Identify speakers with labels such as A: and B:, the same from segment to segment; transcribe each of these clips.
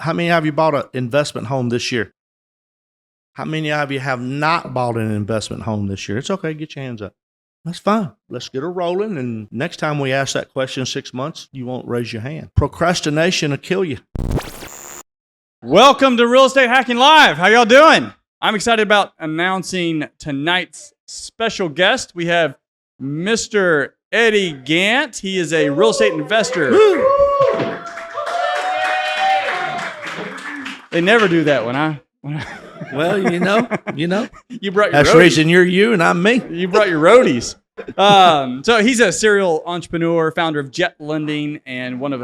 A: How many of you bought an investment home this year? How many of you have not bought an investment home this year? It's okay. Get your hands up. That's fine. Let's get her rolling. And next time we ask that question in 6 months, you won't raise your hand. Procrastination will kill you.
B: Welcome to Real Estate Hacking Live. How y'all doing? I'm excited about announcing tonight's special guest. We have Mr. Eddie Gant. He is a real estate investor. They never do that when I
A: Well, you know.
B: You brought your
A: That's
B: roadies.
A: the reason you're you and I'm me.
B: You brought your roadies. So he's a serial entrepreneur, founder of Jet Lending, and one of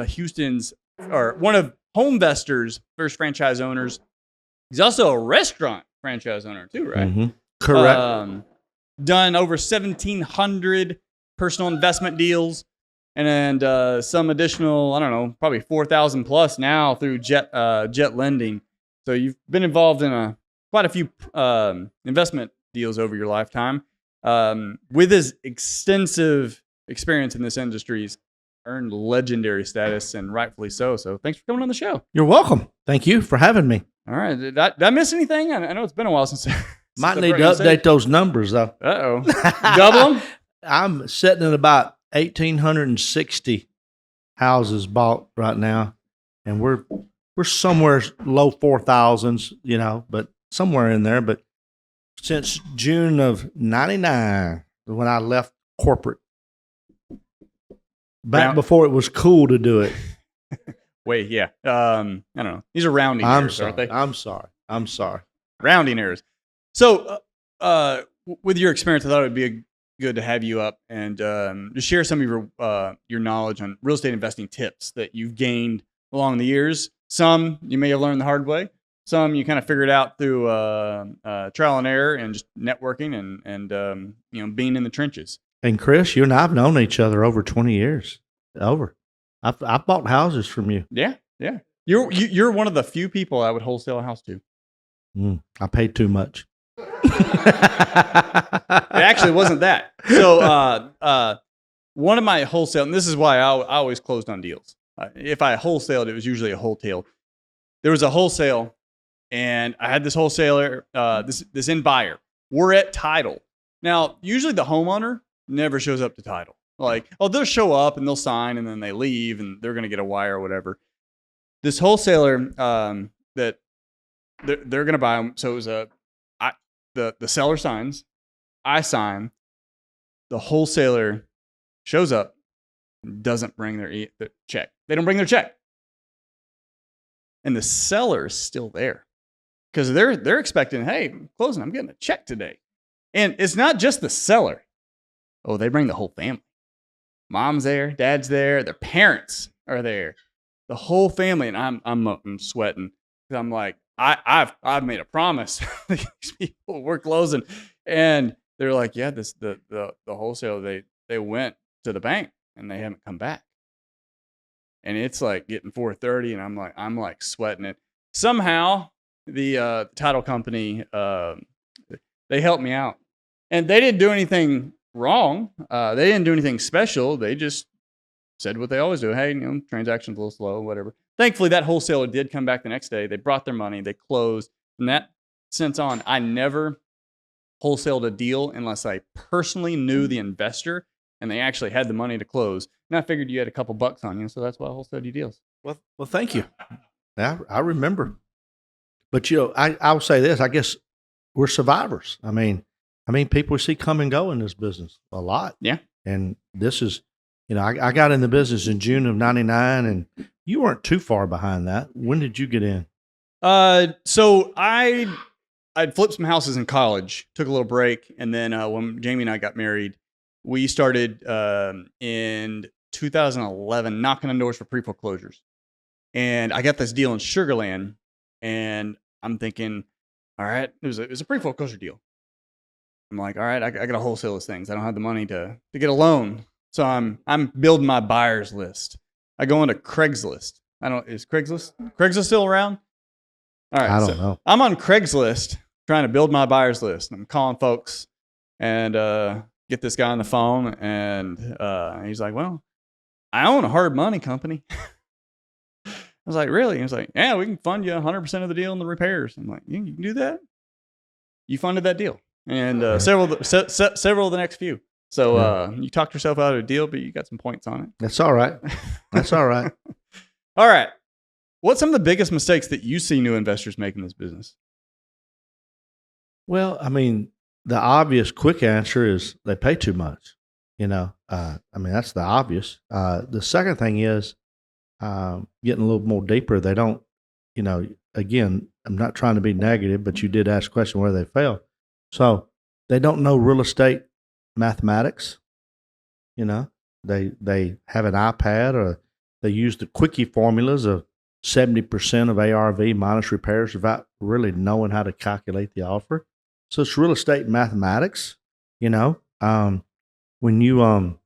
B: HomeVestor's first franchise owners. He's also a restaurant franchise owner too, right?
A: Mm-hmm. Correct.
B: Done over 1,700 personal investment deals, and some additional, I don't know, probably 4,000 plus now through Jet Lending. So you've been involved in quite a few investment deals over your lifetime. With his extensive experience in this industry, he's earned legendary status, and rightfully so. So thanks for coming on the show.
A: You're welcome. Thank you for having me.
B: All right. Did I miss anything? I know it's been a while since.
A: Might need to update those numbers, though.
B: Uh-oh. Double them?
A: I'm sitting at about 1,860 houses bought right now, and we're somewhere low 4,000s, but somewhere in there. But since June of '99, when I left corporate, back before it was cool to do it.
B: Wait, yeah. I don't know. These are rounding errors, aren't they?
A: I'm sorry.
B: Rounding errors. So, with your experience, I thought it would be good to have you up and just share some of your knowledge on real estate investing tips that you've gained along the years. Some you may have learned the hard way. Some you kind of figured out through trial and error and just networking and being in the trenches.
A: And Chris, you and I have known each other over 20 years. I've bought houses from you.
B: Yeah. You're one of the few people I would wholesale a house to.
A: I paid too much.
B: It actually wasn't that. So one of my wholesale, and this is why I always closed on deals. If I wholesaled, it was usually a wholesale. There was a wholesale, and I had this wholesaler, this end buyer. We're at title. Now, usually the homeowner never shows up to title. Like, they'll show up and they'll sign and then they leave and they're going to get a wire or whatever. This wholesaler that they're going to buy them. So it was the seller signs, I sign, the wholesaler shows up and doesn't bring their check. They don't bring their check. And the seller is still there because they're expecting, hey, I'm closing, I'm getting a check today. And it's not just the seller. Oh, they bring the whole family. Mom's there, dad's there, their parents are there, the whole family, and I'm sweating because I'm like, I've made a promise. These people we're closing, and they're like, yeah, the wholesaler they went to the bank and they haven't come back, and it's like getting 4:30, and I'm like sweating it. Somehow the title company they helped me out, and they didn't do anything wrong. They didn't do anything special. They just said what they always do. Hey, transaction's a little slow, whatever. Thankfully, that wholesaler did come back the next day. They brought their money. They closed. From that sense on, I never wholesaled a deal unless I personally knew the investor and they actually had the money to close. And I figured you had a couple bucks on you, so that's why I wholesaled you deals.
A: Well, thank you. Yeah, I remember. But I'll say this. I guess we're survivors. I mean, people we see come and go in this business a lot.
B: Yeah.
A: And this is, I got in the business in June of '99, and you weren't too far behind that. When did you get in?
B: So I'd flipped some houses in college, took a little break, and then when Jamie and I got married, we started in 2011 knocking on doors for pre-foreclosures. And I got this deal in Sugar Land, and I'm thinking, all right, it was a pre-foreclosure deal. I'm like, all right, I got to wholesale these things. I don't have the money to get a loan. So I'm building my buyers list. I go into Craigslist. Is Craigslist still around? All right.
A: I don't know.
B: I'm on Craigslist trying to build my buyers list. I'm calling folks and get this guy on the phone. And he's like, well, I own a hard money company. was like, really? He was like, yeah, we can fund you 100% of the deal and the repairs. I'm like, you can do that? You funded that deal. And several of the next few. So you talked yourself out of a deal, but you got some points on it.
A: That's all right. That's all right.
B: All right. What's some of the biggest mistakes that you see new investors make in this business?
A: Well, I mean, the obvious quick answer is they pay too much. I mean, that's the obvious. The second thing is getting a little more deeper. They don't, again, I'm not trying to be negative, but you did ask a question where they fail. So they don't know real estate mathematics. They have an iPad, or they use the quickie formulas of 70% of ARV minus repairs without really knowing how to calculate the offer. So it's real estate mathematics. When you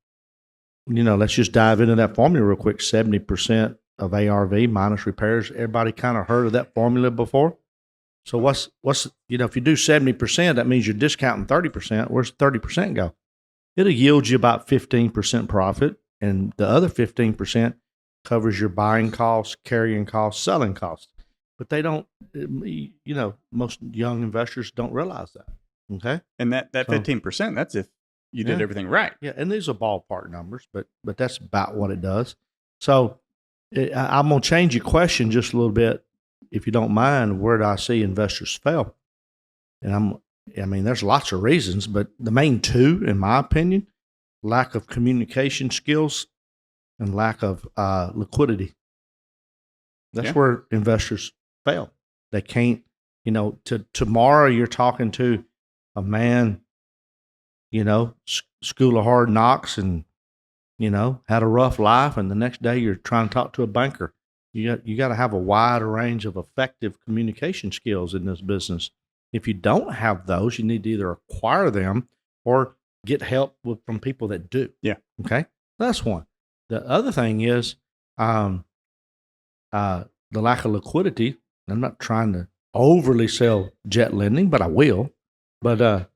A: let's just dive into that formula real quick. 70% of ARV minus repairs. Everybody kind of heard of that formula before. So what's if you do 70%, that means you're discounting 30%. Where's 30% go? It'll yield you about 15% profit, and the other 15% covers your buying costs, carrying costs, selling costs. But they don't, most young investors don't realize that. Okay.
B: And that 15%, that's if you did everything right.
A: Yeah. And these are ballpark numbers, but that's about what it does. So I'm going to change your question just a little bit, if you don't mind. Where do I see investors fail? And there's lots of reasons, but the main two, in my opinion, lack of communication skills and lack of liquidity. That's where investors fail. They can't, tomorrow you're talking to a man, school of hard knocks, and, had a rough life. And the next day you're trying to talk to a banker. You got to have a wide range of effective communication skills in this business. If you don't have those, you need to either acquire them or get help from people that do.
B: Yeah.
A: Okay. That's one. The other thing is the lack of liquidity. I'm not trying to overly sell jet lending, but I will. But,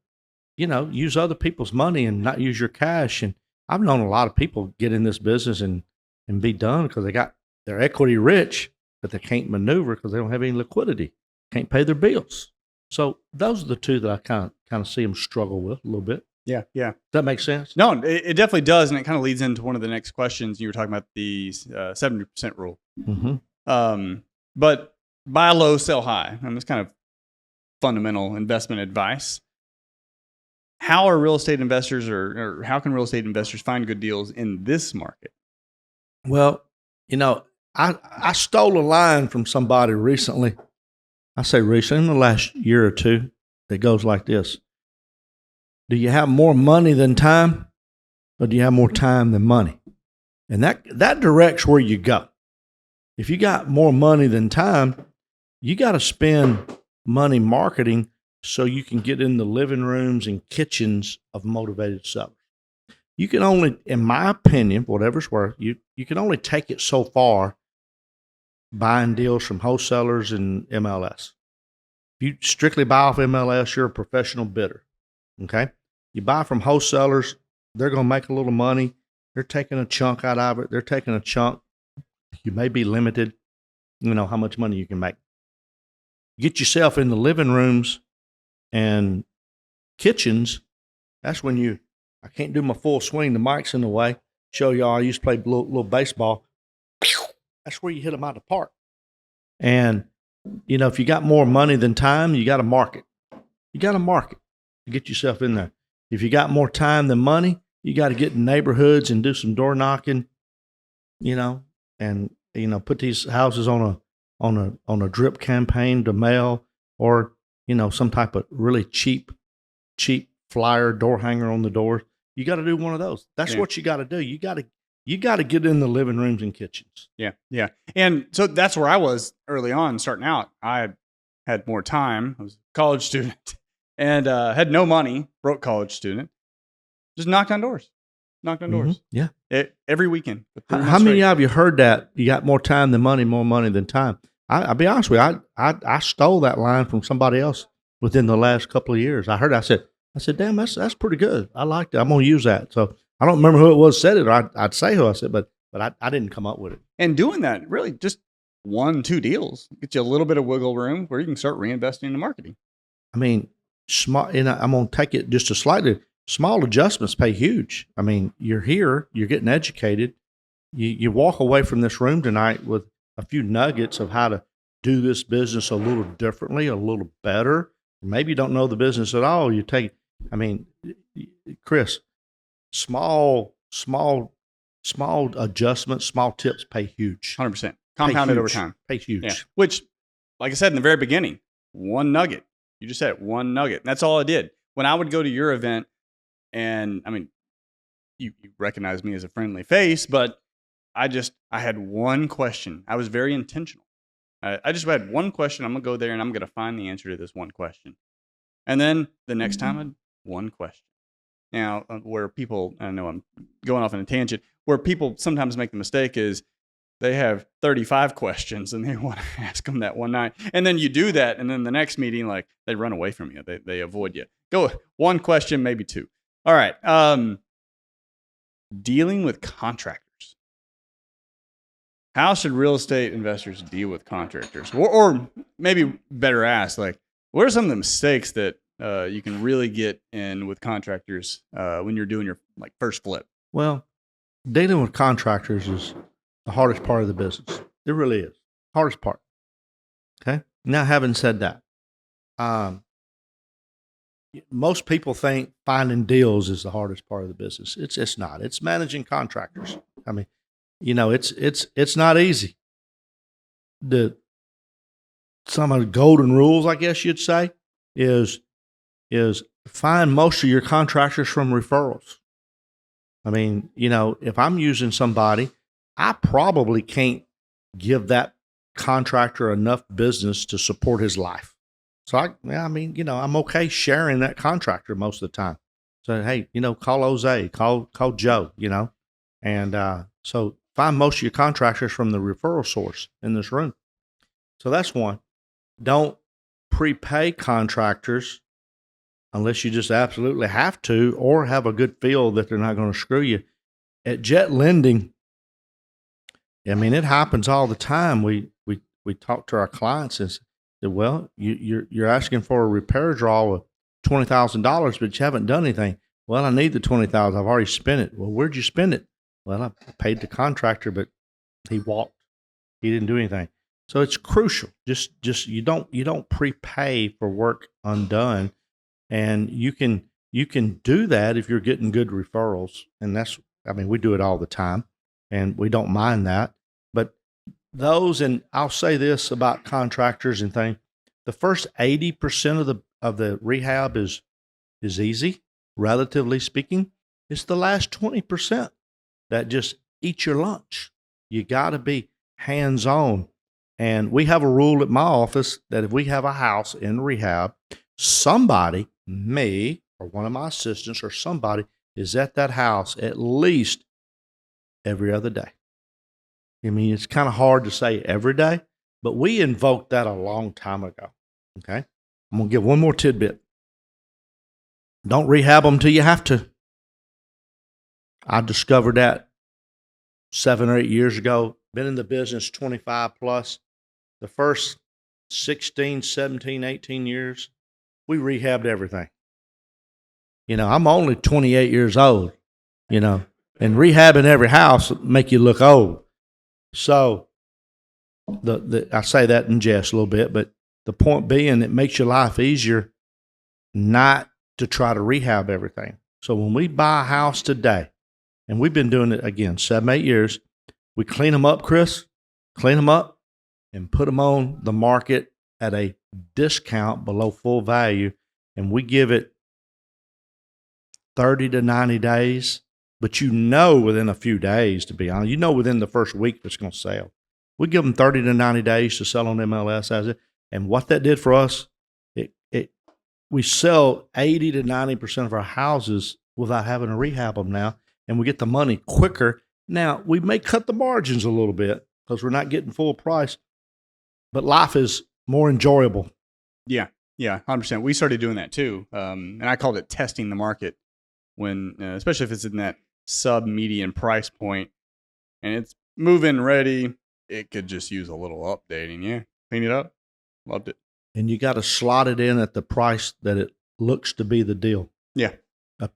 A: use other people's money and not use your cash. And I've known a lot of people get in this business and be done because they're equity rich, but they can't maneuver because they don't have any liquidity, can't pay their bills. So those are the two that I kind of see them struggle with a little bit.
B: Yeah.
A: Does that make sense?
B: No, it definitely does. And it kind of leads into one of the next questions. You were talking about the 70% rule.
A: Mm-hmm.
B: But buy low, sell high. And that's kind of fundamental investment advice. How are real estate investors or how can real estate investors find good deals in this market?
A: Well, I stole a line from somebody recently. I say recently, in the last year or two, that goes like this. Do you have more money than time, or do you have more time than money? And that directs where you go. If you got more money than time, you got to spend money marketing so you can get in the living rooms and kitchens of motivated sellers. You can only, in my opinion, whatever it's worth, you can only take it so far buying deals from wholesalers and MLS. If you strictly buy off MLS, you're a professional bidder. Okay? You buy from wholesalers, they're going to make a little money. They're taking a chunk out of it. They're taking a chunk. You may be limited, how much money you can make. Get yourself in the living rooms and kitchens. That's when I can't do my full swing. The mic's in the way. Show y'all, I used to play little baseball. That's where you hit them out of the park. And, if you got more money than time, you got to market. You got to market to get yourself in there. If you got more time than money, you got to get in neighborhoods and do some door knocking, and, put these houses on a drip campaign to mail, or, some type of really cheap flyer door hanger on the door. You got to do one of those. That's what you got to do. You got to get in the living rooms and kitchens.
B: Yeah. And so that's where I was early on starting out. I had more time. I was a college student and had no money, broke college student. Just knocked on doors.
A: Yeah.
B: Every weekend.
A: How many of you heard that? You got more time than money, more money than time. I'll be honest with you. I stole that line from somebody else within the last couple of years. I heard it. I said, damn, that's pretty good. I liked it. I'm going to use that. So I don't remember who it was said it, or I'd say who I said, but I didn't come up with it.
B: And doing that, really, just 1-2 deals. Get you a little bit of wiggle room where you can start reinvesting in the marketing.
A: I mean, small, and I'm going to take it just a slightly small adjustments pay huge. I mean, you're here, you're getting educated. You walk away from this room tonight with a few nuggets of how to do this business a little differently, a little better. Maybe you don't know the business at all. You take, I mean, Chris, small adjustments, small tips pay huge.
B: 100%. Compounded over time.
A: Pay huge.
B: Yeah. Which, like I said in the very beginning, one nugget. You just said it, one nugget. And that's all I did. When I would go to your event, and I mean, you recognize me as a friendly face, but I had one question. I was very intentional. I just had one question. I'm going to go there and I'm going to find the answer to this one question. And then the next time, I had one question. Now, where people, I know I'm going off on a tangent, where people sometimes make the mistake is they have 35 questions and they want to ask them that one night. And then you do that. And then the next meeting, like, they run away from you. They avoid you. Go one question, maybe two. All right. Dealing with contractors. How should real estate investors deal with contractors? Or maybe better asked, like, what are some of the mistakes that you can really get in with contractors when you're doing your first flip?
A: Well, dealing with contractors is the hardest part of the business. It really is. Hardest part. Okay. Now, having said that, most people think finding deals is the hardest part of the business. It's not. It's managing contractors. I mean, it's not easy. Some of the golden rules, I guess you'd say, is find most of your contractors from referrals. I mean, if I'm using somebody, I probably can't give that contractor enough business to support his life. So I'm okay sharing that contractor most of the time. So, hey, call Jose, call Joe, and so find most of your contractors from the referral source in this room. So that's one. Don't prepay contractors unless you just absolutely have to, or have a good feel that they're not going to screw you. At Jet Lending, I mean, it happens all the time. We talk to our clients and say, well, you're asking for a repair draw of $20,000, but you haven't done anything. Well, I need the $20,000. I've already spent it. Well, where'd you spend it? Well, I paid the contractor, but he walked. He didn't do anything. So it's crucial. Just you don't prepay for work undone, and you can do that if you're getting good referrals. And we do it all the time, and we don't mind that. But and I'll say this about contractors and things: the first 80% of the rehab is easy, relatively speaking. It's the last 20% that just eat your lunch. You got to be hands-on. And we have a rule at my office that if we have a house in rehab, somebody, me or one of my assistants or somebody, is at that house at least every other day. I mean, it's kind of hard to say every day, but we invoked that a long time ago. Okay? I'm going to give one more tidbit. Don't rehab them till you have to. I discovered that 7 or 8 years ago. Been in the business 25 plus. The first 16, 17, 18 years, we rehabbed everything. I'm only 28 years old, and rehabbing every house make you look old. So I say that in jest a little bit, but the point being, it makes your life easier not to try to rehab everything. So when we buy a house today, and we've been doing it again 7, 8 years, we clean them up, Chris, and put them on the market at a discount below full value, and we give it 30 to 90 days. But within a few days, to be honest, within the first week it's going to sell. We give them 30 to 90 days to sell on MLS as it. And what that did for us, we sell 80 to 90% of our houses without having to rehab them now, and we get the money quicker. Now, we may cut the margins a little bit because we're not getting full price, but life is more enjoyable.
B: Yeah, 100%. We started doing that too, and I called it testing the market when, especially if it's in that sub-median price point, and it's move-in ready. it could just use a little updating. Yeah. Clean it up. Loved it.
A: And you got to slot it in at the price that it looks to be the deal.
B: Yeah.
A: A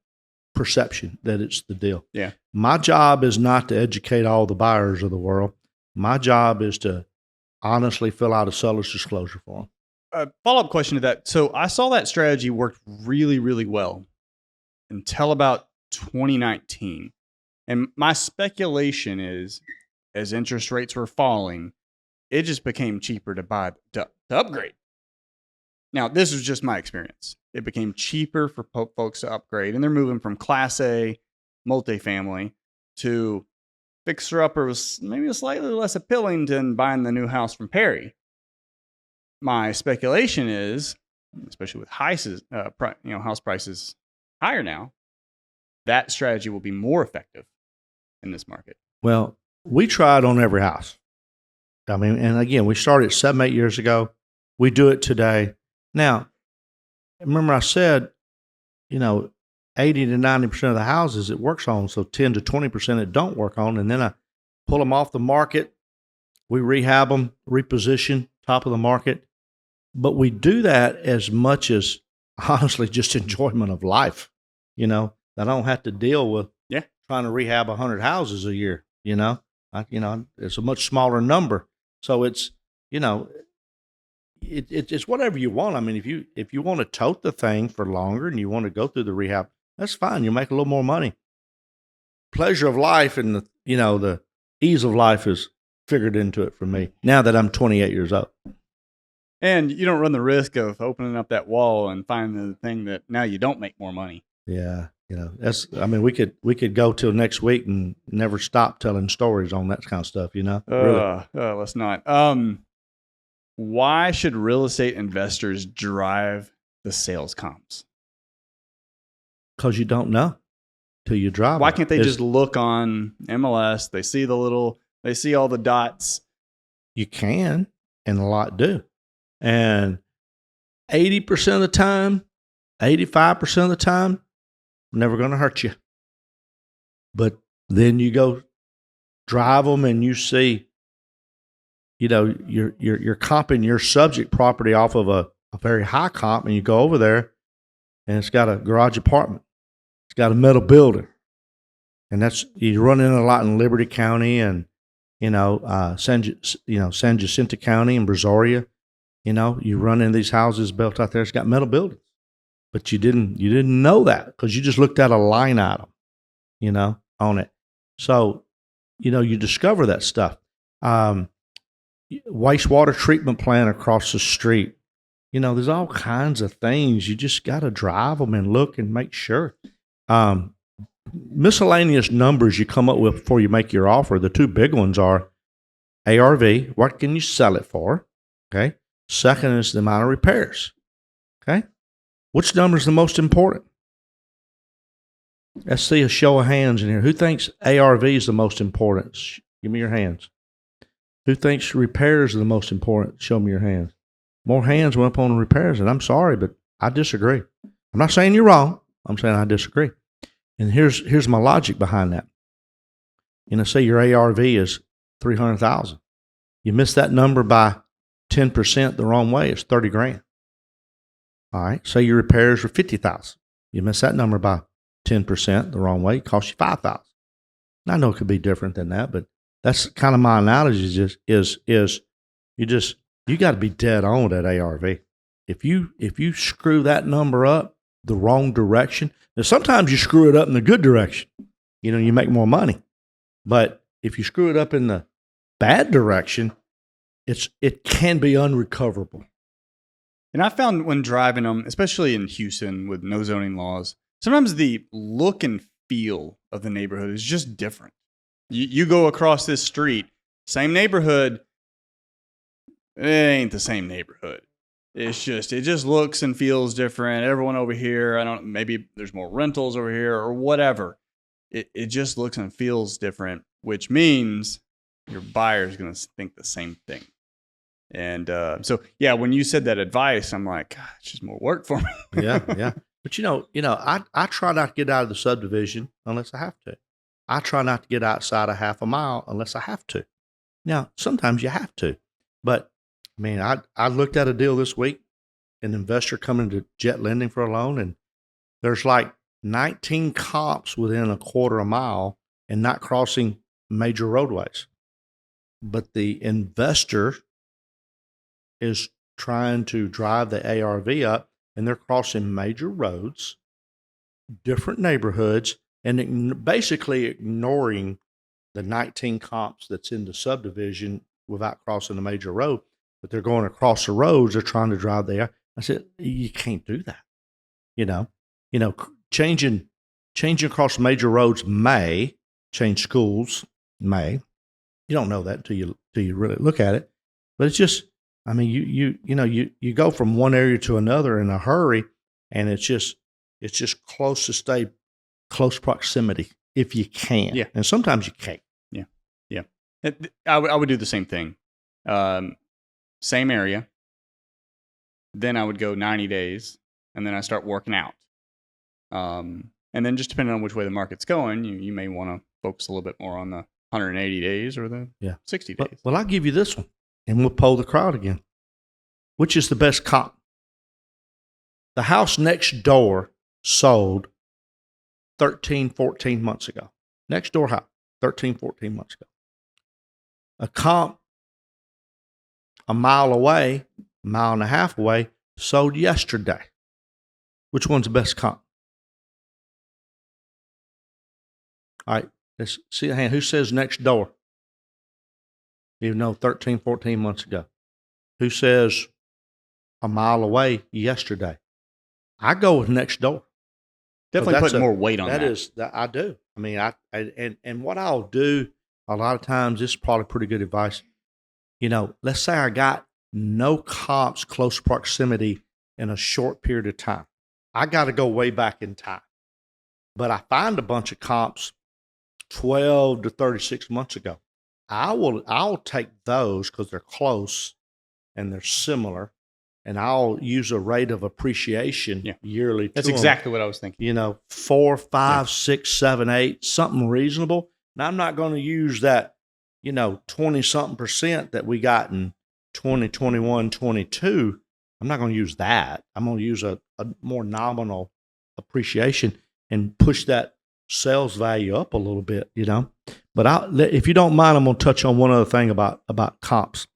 A: perception that it's the deal.
B: Yeah.
A: My job is not to educate all the buyers of the world. My job is to honestly fill out a seller's disclosure form.
B: A follow-up question to that. So I saw that strategy worked really, really well until about 2019. And my speculation is, as interest rates were falling, it just became cheaper to upgrade. Now, this was just my experience. It became cheaper for folks to upgrade, and they're moving from Class A multifamily to fixer-upper was maybe slightly less appealing than buying the new house from Perry. My speculation is, especially with house prices higher now, that strategy will be more effective in this market.
A: Well, we tried on every house. I mean, and again, we started 7-8 years ago. We do it today. Now, remember I said, 80 to 90% of the houses it works on, so 10 to 20% it don't work on, and then I pull them off the market. We rehab them, reposition, top of the market. But we do that as much as, honestly, just enjoyment of life, that I don't have to deal with trying to rehab 100 houses a year, it's a much smaller number. So it's, it's whatever you want. I mean, if you want to tote the thing for longer and you want to go through the rehab, that's fine. You make a little more money. Pleasure of life and the ease of life is figured into it for me now that I'm 28 years old.
B: And you don't run the risk of opening up that wall and finding the thing that now you don't make more money.
A: Yeah. We could go till next week and never stop telling stories on that kind of stuff, Really.
B: Let's not. Why should real estate investors drive the sales comps?
A: Because you don't know till you drive.
B: Why can't they just look on MLS? They see all the dots.
A: You can, and a lot do. And 80% of the time, 85% of the time, never going to hurt you. But then you go drive them and you see, you're comping your subject property off of a very high comp, and you go over there and it's got a garage apartment. It's got a metal building. And you run in a lot in Liberty County and, San Jacinto County and Brazoria. You run in these houses built out there, it's got metal buildings. But you didn't know that because you just looked at a line item, on it. So, you discover that stuff. Wastewater treatment plant across the street. There's all kinds of things. You just got to drive them and look and make sure. Miscellaneous numbers you come up with before you make your offer. The two big ones are ARV, what can you sell it for? Okay. Second is the amount of repairs. Okay. Which number is the most important? Let's see a show of hands in here. Who thinks ARV is the most important? Give me your hands. Who thinks repairs are the most important? Show me your hands. More hands went up on the repairs, and I'm sorry, but I disagree. I'm not saying you're wrong. I'm saying I disagree. And here's my logic behind that. Say your ARV is $300,000. You miss that number by 10% the wrong way, it's $30,000. All right. Say your repairs are $50,000. You miss that number by 10% the wrong way, it costs you $5,000. I know it could be different than that, but that's kind of my analogy. Is you got to be dead on at ARV. If you screw that number up the wrong direction, now sometimes you screw it up in the good direction. You make more money. But if you screw it up in the bad direction, it can be unrecoverable.
B: And I found when driving them, especially in Houston with no zoning laws, sometimes the look and feel of the neighborhood is just different. You go across this street, same neighborhood, it ain't the same neighborhood. It just looks and feels different. Everyone over here, maybe there's more rentals over here or whatever. It just looks and feels different, which means your buyer is going to think the same thing. And when you said that advice, I'm like, God, it's just more work for me.
A: Yeah. But I try not to get out of the subdivision unless I have to. I try not to get outside a half a mile unless I have to. Now, sometimes you have to, but I mean, I looked at a deal this week, an investor coming to Jet Lending for a loan, and there's like 19 comps within a quarter a mile and not crossing major roadways. But the investor is trying to drive the ARV up, and they're crossing major roads, different neighborhoods, and basically ignoring the 19 comps that's in the subdivision without crossing a major road. But they're going across the roads. They're trying to drive there. I said, you can't do that. You know, changing across major roads may change schools. May. You don't know that until you really look at it. But it's just, I mean, you go from one area to another in a hurry, and it's just close to stay close proximity if you can.
B: Yeah.
A: And sometimes you can't.
B: Yeah. I would do the same thing. Same area. Then I would go 90 days, and then I start working out. And then just depending on which way the market's going, you may want to focus a little bit more on the 180 days or the 60 days.
A: Well, I'll give you this one, and we'll poll the crowd again. Which is the best comp? The house next door sold 13, 14 months ago. Next door house, 13, 14 months ago. A comp a mile away, mile and a half away, sold yesterday. Which one's the best comp? All right, let's see the hand. Who says next door? Even though 13, 14 months ago. Who says a mile away yesterday? I go with next door.
B: Definitely putting more weight on that.
A: I do. I mean, and what I'll do a lot of times, this is probably pretty good advice. Let's say I got no comps close proximity in a short period of time. I got to go way back in time. But I find a bunch of comps 12 to 36 months ago. I'll take those because they're close and they're similar, and I'll use a rate of appreciation yearly.
B: That's exactly what I was thinking.
A: 4, 5, 6, 7, 8, something reasonable. Now, I'm not going to use that 20-something% that we got in 2021, 22. I'm not going to use that. I'm going to use a more nominal appreciation and push that sales value up a little bit, But if you don't mind, I'm going to touch on one other thing about comps.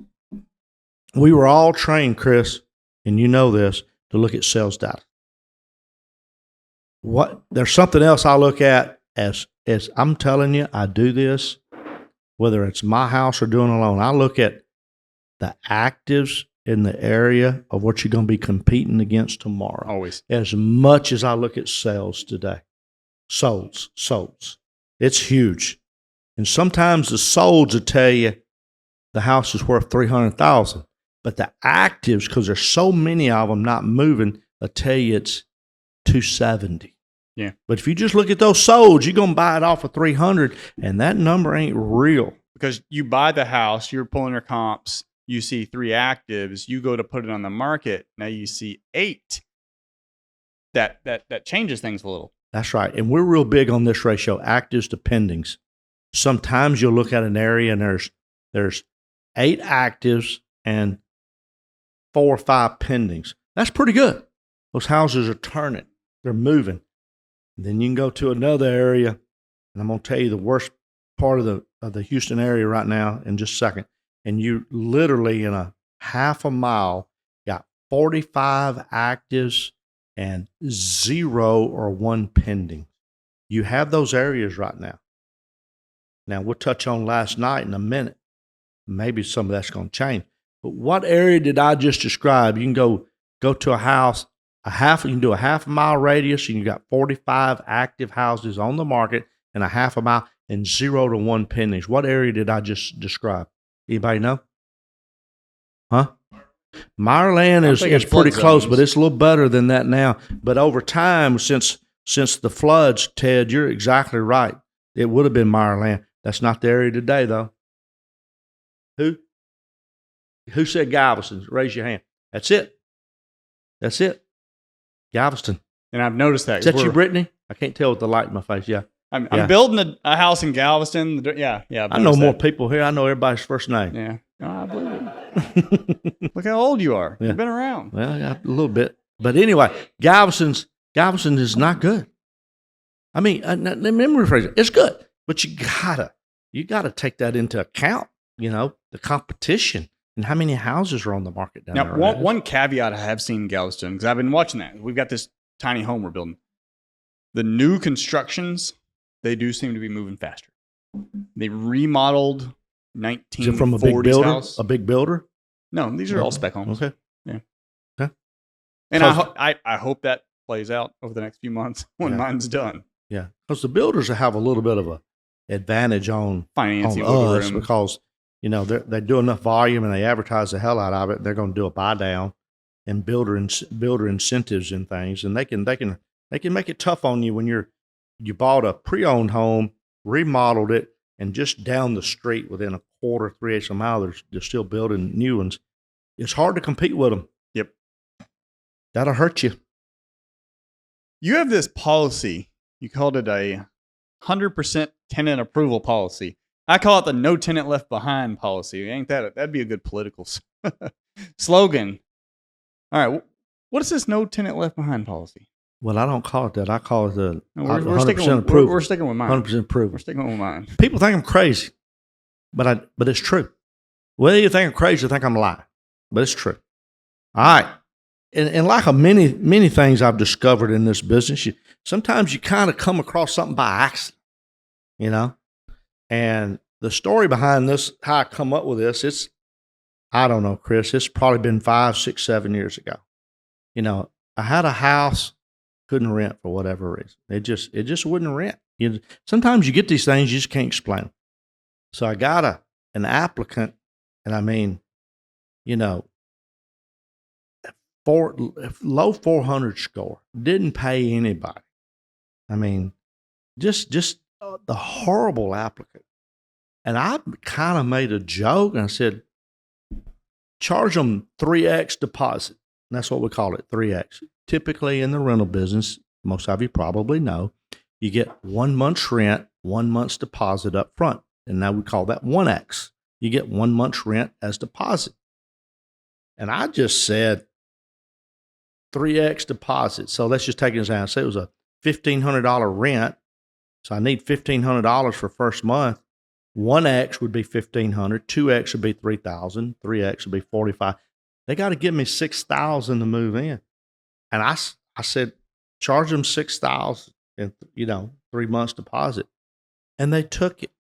A: We were all trained, Chris, and you know this, to look at sales data. There's something else I look at as I'm telling you, I do this, whether it's my house or doing a loan. I look at the actives in the area of what you're going to be competing against tomorrow.
B: Always.
A: As much as I look at sales today. Solds. It's huge. And sometimes the solds will tell you the house is worth $300,000. But the actives, because there's so many of them not moving, will tell you it's $270.
B: Yeah.
A: But if you just look at those solds, you're going to buy it off of $300, and that number ain't real.
B: Because you buy the house, you're pulling your comps, you see 3 actives, you go to put it on the market, now you see 8. That changes things a little.
A: That's right. And we're real big on this ratio, actives to pendings. Sometimes you'll look at an area and there's 8 actives and 4 or 5 pendings. That's pretty good. Those houses are turning. They're moving. And then you can go to another area, and I'm going to tell you the worst part of the Houston area right now in just a second. And you literally in a half a mile got 45 actives and 0 or 1 pending. You have those areas right now. Now, we'll touch on last night in a minute. Maybe some of that's going to change. But what area did I just describe? You can go to a house, you can do a half a mile radius, and you got 45 active houses on the market in a half a mile and 0 to 1 pendings. What area did I just describe? Anybody know? Huh? Meyerland is pretty close, but it's a little better than that now. But over time, since the floods, Ted, you're exactly right. It would have been Meyerland. That's not the area today, though. Who said Galveston? Raise your hand. That's it. Galveston.
B: And I've noticed that.
A: Is that you, Brittany? I can't tell with the light in my face. Yeah.
B: I'm
A: Yeah.
B: building a house in Galveston. Yeah.
A: I know more people here. I know everybody's first name.
B: Yeah. No, I believe it. Look how old you are.
A: Yeah.
B: You've been around.
A: Well, yeah, a little bit. But anyway, Galveston is not good. I mean, let me rephrase it. It's good, but you gotta take that into account. You know, the competition and how many houses are on the market down there.
B: Now, one caveat I have seen in Galveston, because I've been watching that. We've got this tiny home we're building. The new constructions, they do seem to be moving faster. They remodeled 1940s
A: Is it from a big builder?
B: house.
A: A big builder?
B: No, these are all spec homes.
A: Okay.
B: Yeah.
A: Okay.
B: And I hope that plays out over the next few months when mine's done.
A: Yeah, because the builders have a little bit of a advantage on
B: Financing
A: us
B: room.
A: because they do enough volume and they advertise the hell out of it. They're going to do a buy down and builder incentives and things, and they can make it tough on you when you bought a pre-owned home, remodeled it, and just down the street within a quarter, 3/8 of a mile, they're still building new ones. It's hard to compete with them.
B: Yep.
A: That'll hurt you.
B: You have this policy. You called it a 100% tenant approval policy. I call it the no tenant left behind policy. Ain't that'd be a good political slogan. All right. What is this no tenant left behind policy?
A: Well, I don't call it that. I call it the
B: We're
A: 100%
B: sticking with,
A: approval.
B: we're sticking with mine.
A: 100% approval.
B: We're sticking with mine.
A: People think I'm crazy, but it's true. Whether you think I'm crazy or think I'm lying, but it's true. All right. And like many things I've discovered in this business, sometimes you kind of come across something by accident, And the story behind this, how I come up with this, I don't know, Chris. It's probably been 5, 6, 7 years ago. I had a house, couldn't rent for whatever reason. It just wouldn't rent. Sometimes you get these things, you just can't explain them. So I got an applicant, and I mean, low 400 score, didn't pay anybody. I mean, just the horrible applicant. And I kind of made a joke, and I said, charge them 3x deposit. And that's what we call it, 3x. Typically in the rental business, most of you probably know, you get 1 month's rent, 1 month's deposit up front. And now we call that 1x. You get 1 month's rent as deposit. And I just said 3x deposit. So let's just take it as an say it was a $1,500 rent. So I need $1,500 for first month. 1x would be $1,500. 2x would be $3,000. 3x would be $45,000. They got to give me $6,000 to move in. And I said, charge them $6,000 and 3 months deposit. And they took it.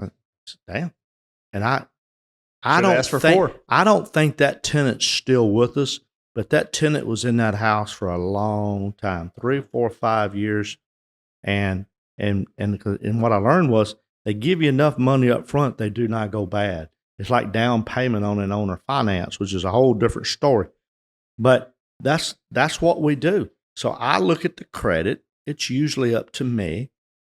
A: I said, damn. And I don't think that tenant's still with us, but that tenant was in that house for a long time, 3, 4, 5 years. And what I learned was they give you enough money up front, they do not go bad. It's like down payment on an owner finance, which is a whole different story. But that's what we do. So I look at the credit. It's usually up to me,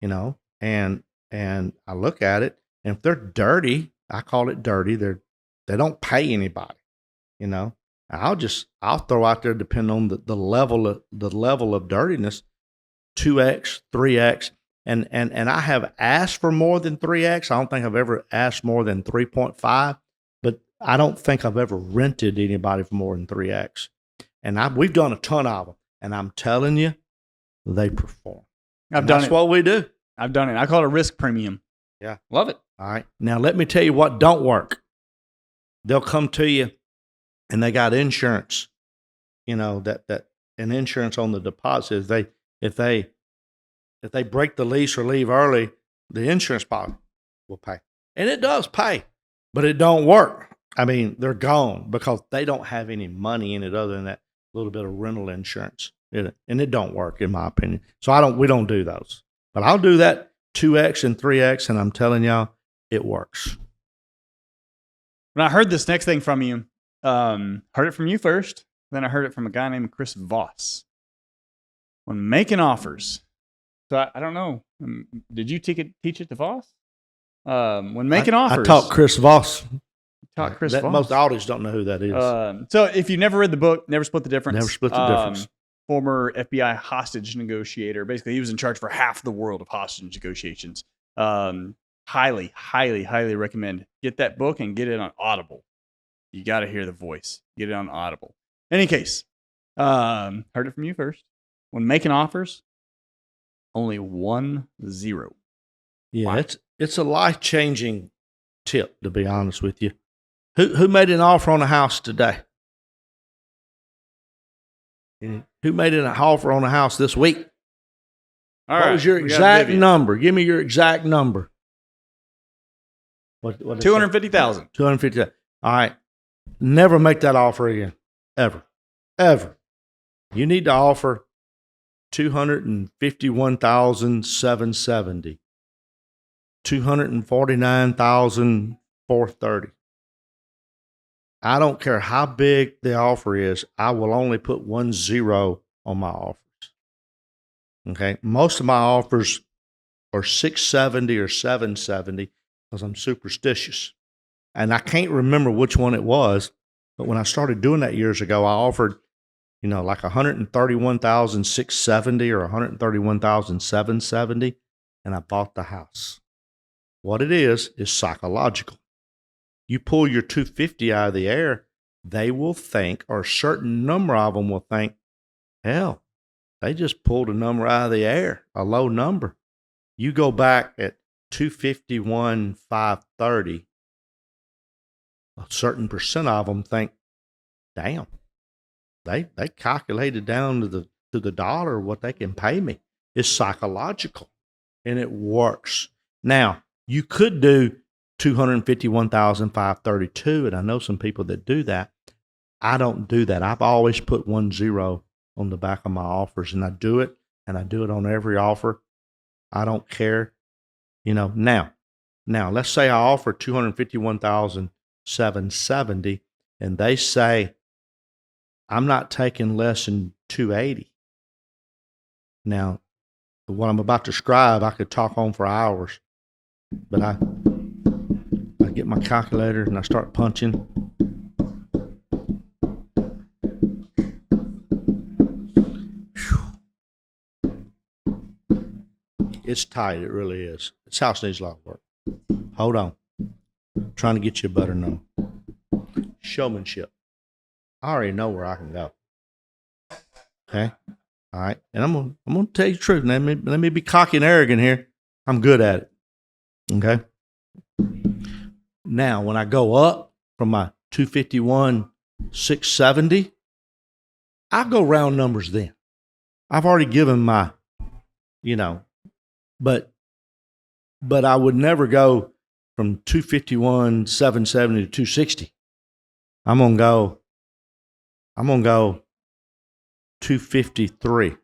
A: and I look at it. And if they're dirty, I call it dirty. They don't pay anybody, I'll throw out there, depending on the level of dirtiness, 2x, 3x. And I have asked for more than 3x. I don't think I've ever asked more than 3.5, but I don't think I've ever rented anybody for more than 3x. And we've done a ton of them, and I'm telling you, they perform. That's what we do.
B: I've done it. I call it a risk premium.
A: Yeah.
B: Love it.
A: All right. Now let me tell you what don't work. They'll come to you and they got insurance, that an insurance on the deposit. If they break the lease or leave early, the insurance policy will pay. And it does pay, but it don't work. I mean, they're gone because they don't have any money in it other than that little bit of rental insurance. And it don't work, in my opinion. So we don't do those. But I'll do that 2x and 3x, and I'm telling y'all, it works.
B: When I heard this next thing from you, heard it from you first, then I heard it from a guy named Chris Voss. When making offers, so I don't know, did you teach it to Voss? When making offers.
A: I taught Chris Voss.
B: Voss.
A: Most audience don't know who that is.
B: So if you never read the book, Never Split the Difference.
A: Never Split the Difference.
B: former FBI hostage negotiator. Basically, he was in charge for half the world of hostage negotiations. Highly, highly, highly recommend. Get that book and get it on Audible. You got to hear the voice. Get it on Audible. Any case, heard it from you first. When making offers, only 1-0.
A: Yeah,
B: Wow.
A: it's a life-changing tip, to be honest with you. Who made an offer on a house today? Who made an offer on a house this week?
B: All
A: What
B: right,
A: was your
B: we got
A: exact
B: Vivian.
A: number? Give me your exact number. What
B: 250,000.
A: 250. All right. Never make that offer again. Ever. Ever. You need to offer 251,770. 249,430. I don't care how big the offer is. I will only put 1-0 on my offers. Okay. Most of my offers are 670 or 770 because I'm superstitious. And I can't remember which one it was, but when I started doing that years ago, I offered, like 131,670 or 131,770, and I bought the house. What it is psychological. You pull your 250 out of the air, they will think, or a certain number of them will think, hell, they just pulled a number out of the air, a low number. You go back at 251,530, a certain percent of them think, damn, they calculated down to the dollar what they can pay me. It's psychological, and it works. Now, you could do 251,532, and I know some people that do that. I don't do that. I've always put 1-0 on the back of my offers, and I do it on every offer. I don't care. Now, let's say I offer 251,770, and they say, I'm not taking less than 280. Now, what I'm about to describe, I could talk on for hours, but I get my calculator and I start punching. It's tight. It really is. This house needs a lot of work. Hold on. I'm trying to get you a better number. Showmanship. I already know where I can go. Okay. All right. And I'm gonna tell you the truth. Let me be cocky and arrogant here. I'm good at it. Okay. Now, when I go up from my 251,670, I go round numbers then. I've already given my, but I would never go from 251,770 to 260. I'm gonna go 253.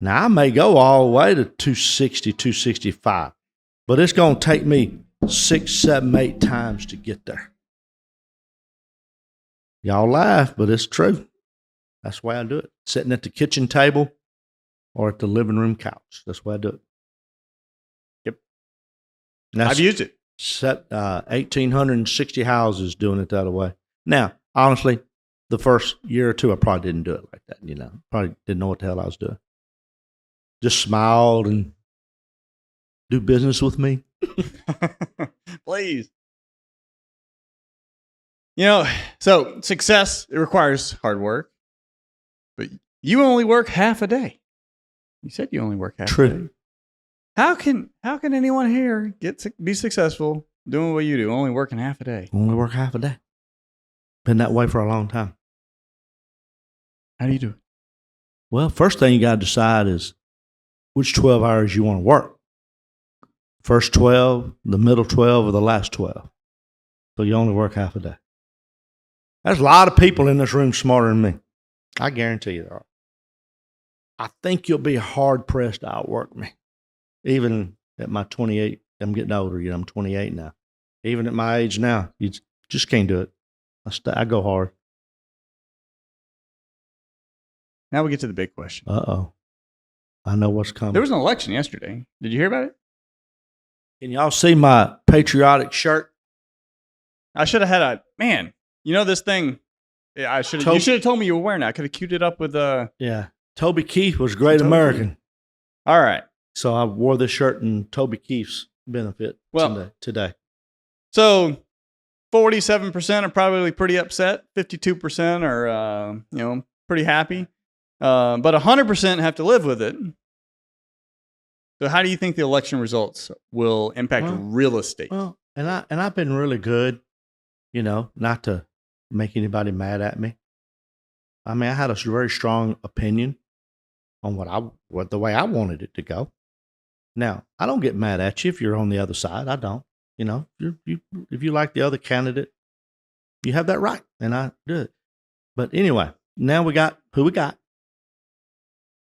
A: Now I may go all the way to 260, 265, but it's gonna take me 6, 7, 8 times to get there. Y'all laugh, but it's true. That's the way I do it. Sitting at the kitchen table or at the living room couch. That's the way I do it.
B: Yep.
A: That's
B: I've used it.
A: 1,860 houses doing it the other way. Now, honestly, the first year or two, I probably didn't do it like that. Probably didn't know what the hell I was doing. Just smiled and do business with me.
B: Please. So success, it requires hard work, but you only work half a day. You said you only work half a day. How can anyone here be successful doing what you do, only working half a day?
A: Only work half a day. Been that way for a long time.
B: How do you do it?
A: Well, first thing you got to decide is which 12 hours you want to work. First 12, the middle 12, or the last 12. So you only work half a day. There's a lot of people in this room smarter than me. I guarantee you there are. I think you'll be hard-pressed to outwork me. Even at my 28, I'm getting older. I'm 28 now. Even at my age now, you just can't do it. I go hard.
B: Now we get to the big question.
A: Uh-oh. I know what's coming.
B: There was an election yesterday. Did you hear about it?
A: Can y'all see my patriotic shirt?
B: I should have had this thing Yeah, I should.
A: Toby-
B: You should have told me you were wearing it. I could have queued it up with
A: Yeah. Toby Keith was Great
B: Toby
A: American.
B: All right.
A: So I wore this shirt in Toby Keith's benefit today.
B: So 47% are probably pretty upset. 52% are pretty happy. But 100% have to live with it. So how do you think the election results will impact real estate?
A: Well, and I've been really good, not to make anybody mad at me. I mean, I had a very strong opinion on the way I wanted it to go. Now, I don't get mad at you if you're on the other side. I don't. If you like the other candidate, you have that right, and I do it. But anyway, now we got who we got.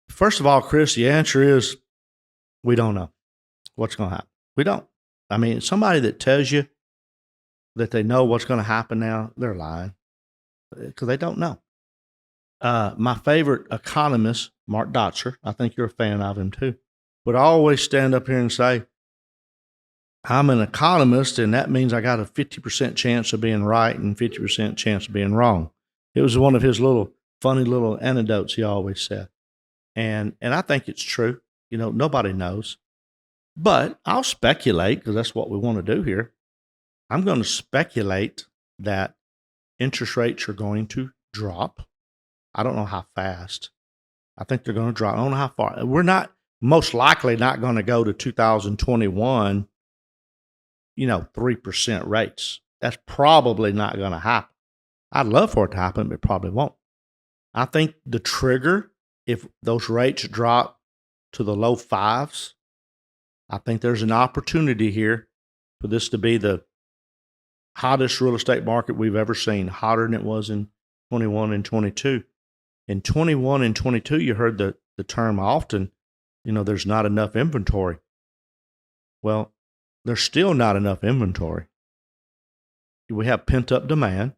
A: First of all, Chris, the answer is we don't know what's going to happen. We don't. I mean, somebody that tells you that they know what's going to happen now, they're lying because they don't know. My favorite economist, Mark Dotzer, I think you're a fan of him too, would always stand up here and say, I'm an economist, and that means I got a 50% chance of being right and 50% chance of being wrong. It was one of his funny little anecdotes he always said. And I think it's true. Nobody knows. But I'll speculate, because that's what we want to do here. I'm going to speculate that interest rates are going to drop. I don't know how fast. I think they're going to drop. I don't know how far. We're not most likely not going to go to 2021, 3% rates. That's probably not going to happen. I'd love for it to happen, but it probably won't. I think the trigger, if those rates drop to the low fives, I think there's an opportunity here for this to be the hottest real estate market we've ever seen, hotter than it was in 21 and 22. In 21 and 22, you heard the term often, there's not enough inventory. Well, there's still not enough inventory. We have pent-up demand.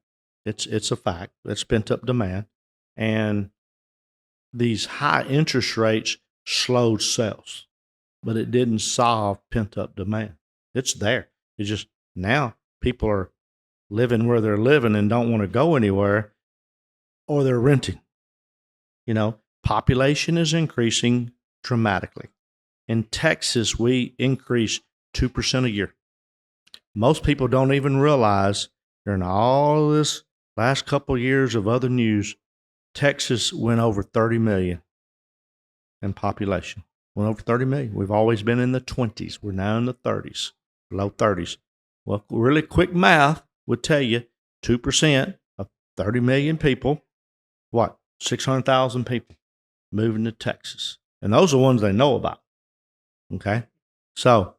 A: It's a fact. It's pent-up demand. And these high interest rates slowed sales, but it didn't solve pent-up demand. It's there. It's just now people are living where they're living and don't want to go anywhere, or they're renting. Population is increasing dramatically. In Texas, we increase 2% a year. Most people don't even realize during all this last couple of years of other news, Texas went over 30 million in population. Went over 30 million. We've always been in the 20s. We're now in the 30s, low 30s. Well, really quick math would tell you 2% of 30 million people, 600,000 people moving to Texas. And those are the ones they know about. Okay? So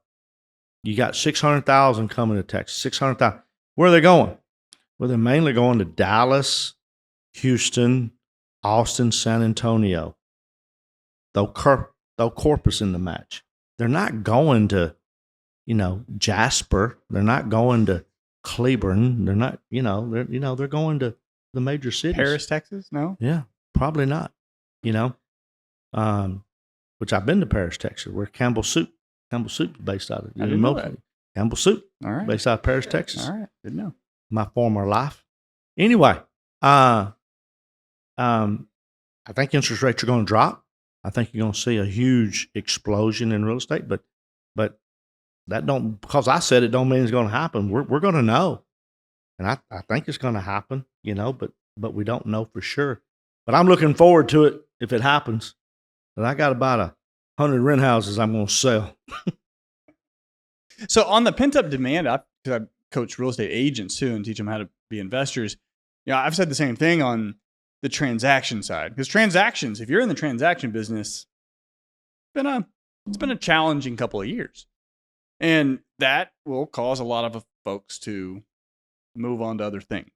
A: you got 600,000 coming to Texas, 600,000. Where are they going? Well, they're mainly going to Dallas, Houston, Austin, San Antonio. Throw Corpus in the match. They're not going to, Jasper. They're not going to Cleburne. They're not, they're going to the major cities.
B: Paris, Texas? No?
A: Yeah, probably not. Which I've been to Paris, Texas, where Campbell Soup is based out of.
B: I didn't know that.
A: Campbell Soup,
B: all right,
A: based out of Paris, Texas.
B: All right, didn't know.
A: My former life. Anyway, I think interest rates are going to drop. I think you're going to see a huge explosion in real estate, but that don't, because I said it don't mean it's going to happen. We're going to know, and I think it's going to happen, but we don't know for sure. But I'm looking forward to it if it happens. And I got about 100 rent houses I'm going to sell.
B: So on the pent-up demand, because I coach real estate agents too and teach them how to be investors, I've said the same thing on the transaction side. Because transactions, if you're in the transaction business, it's been a challenging couple of years. And that will cause a lot of folks to move on to other things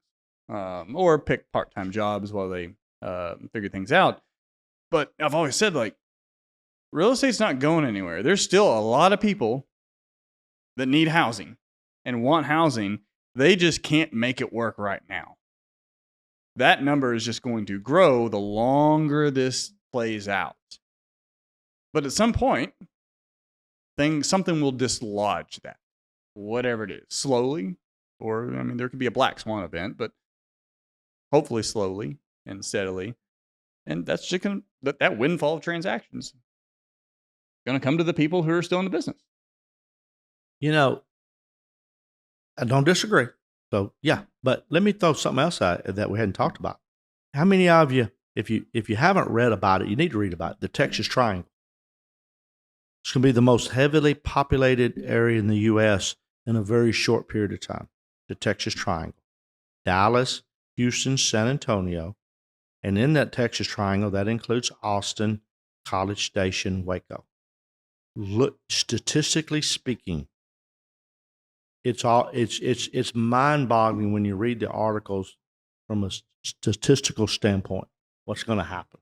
B: or pick part-time jobs while they figure things out. But I've always said, real estate's not going anywhere. There's still a lot of people that need housing and want housing. They just can't make it work right now. That number is just going to grow the longer this plays out. But at some point, something will dislodge that, whatever it is, slowly, or there could be a black swan event, but hopefully slowly and steadily. And that's just going to, that windfall of transactions going to come to the people who are still in the business.
A: You know, I don't disagree. So yeah, but let me throw something else out that we hadn't talked about. How many of you, if you haven't read about it, you need to read about it, the Texas Triangle. It's going to be the most heavily populated area in the U.S. in a very short period of time. The Texas Triangle, Dallas, Houston, San Antonio, and in that Texas Triangle, that includes Austin, College Station, Waco. Look, statistically speaking, it's mind-boggling when you read the articles from a statistical standpoint. What's going to happen?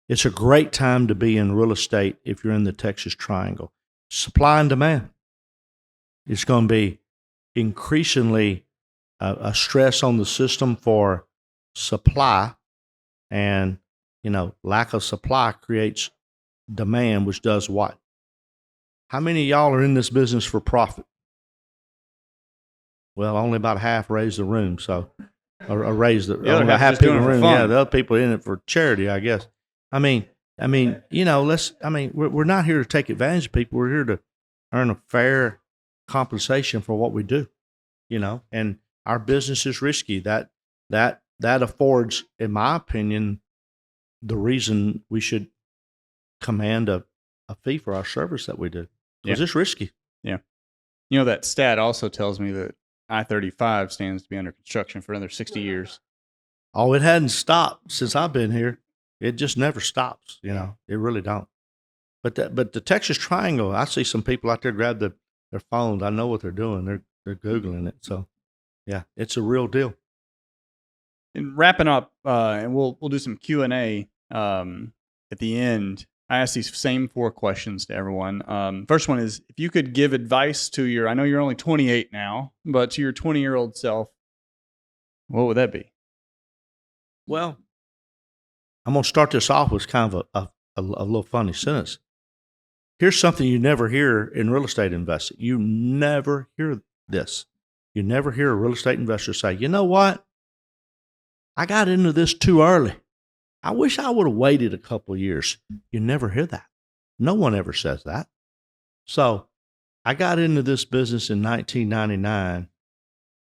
A: It's a great time to be in real estate if you're in the Texas Triangle. Supply and demand. It's going to be increasingly a stress on the system for supply, and lack of supply creates demand, which does what? How many of y'all are in this business for profit? Well, only about half raise the room, so or raise the
B: other
A: only
B: half
A: half
B: just
A: people in
B: doing
A: the
B: it
A: room.
B: for fun.
A: Yeah, the other people are in it for charity, I guess. We're not here to take advantage of people. We're here to earn a fair compensation for what we do, and our business is risky. That affords, in my opinion, the reason we should command a fee for our service that we do, because it's risky.
B: Yeah. That stat also tells me that I-35 stands to be under construction for another 60 years.
A: Oh, it hadn't stopped since I've been here. It just never stops. It really don't. But the Texas Triangle, I see some people out there grab their phones. I know what they're doing. They're Googling it. So yeah, it's a real deal.
B: And wrapping up, and we'll do some Q&A at the end. I ask these same 4 questions to everyone. First one is, if you could give advice to I know you're only 28 now, but to your 20-year-old self, what would that be?
A: Well, I'm going to start this off with kind of a little funny sentence. Here's something you never hear in real estate investing. You never hear this. You never hear a real estate investor say, you know what? I got into this too early. I wish I would have waited a couple of years. You never hear that. No one ever says that. So I got into this business in 1999,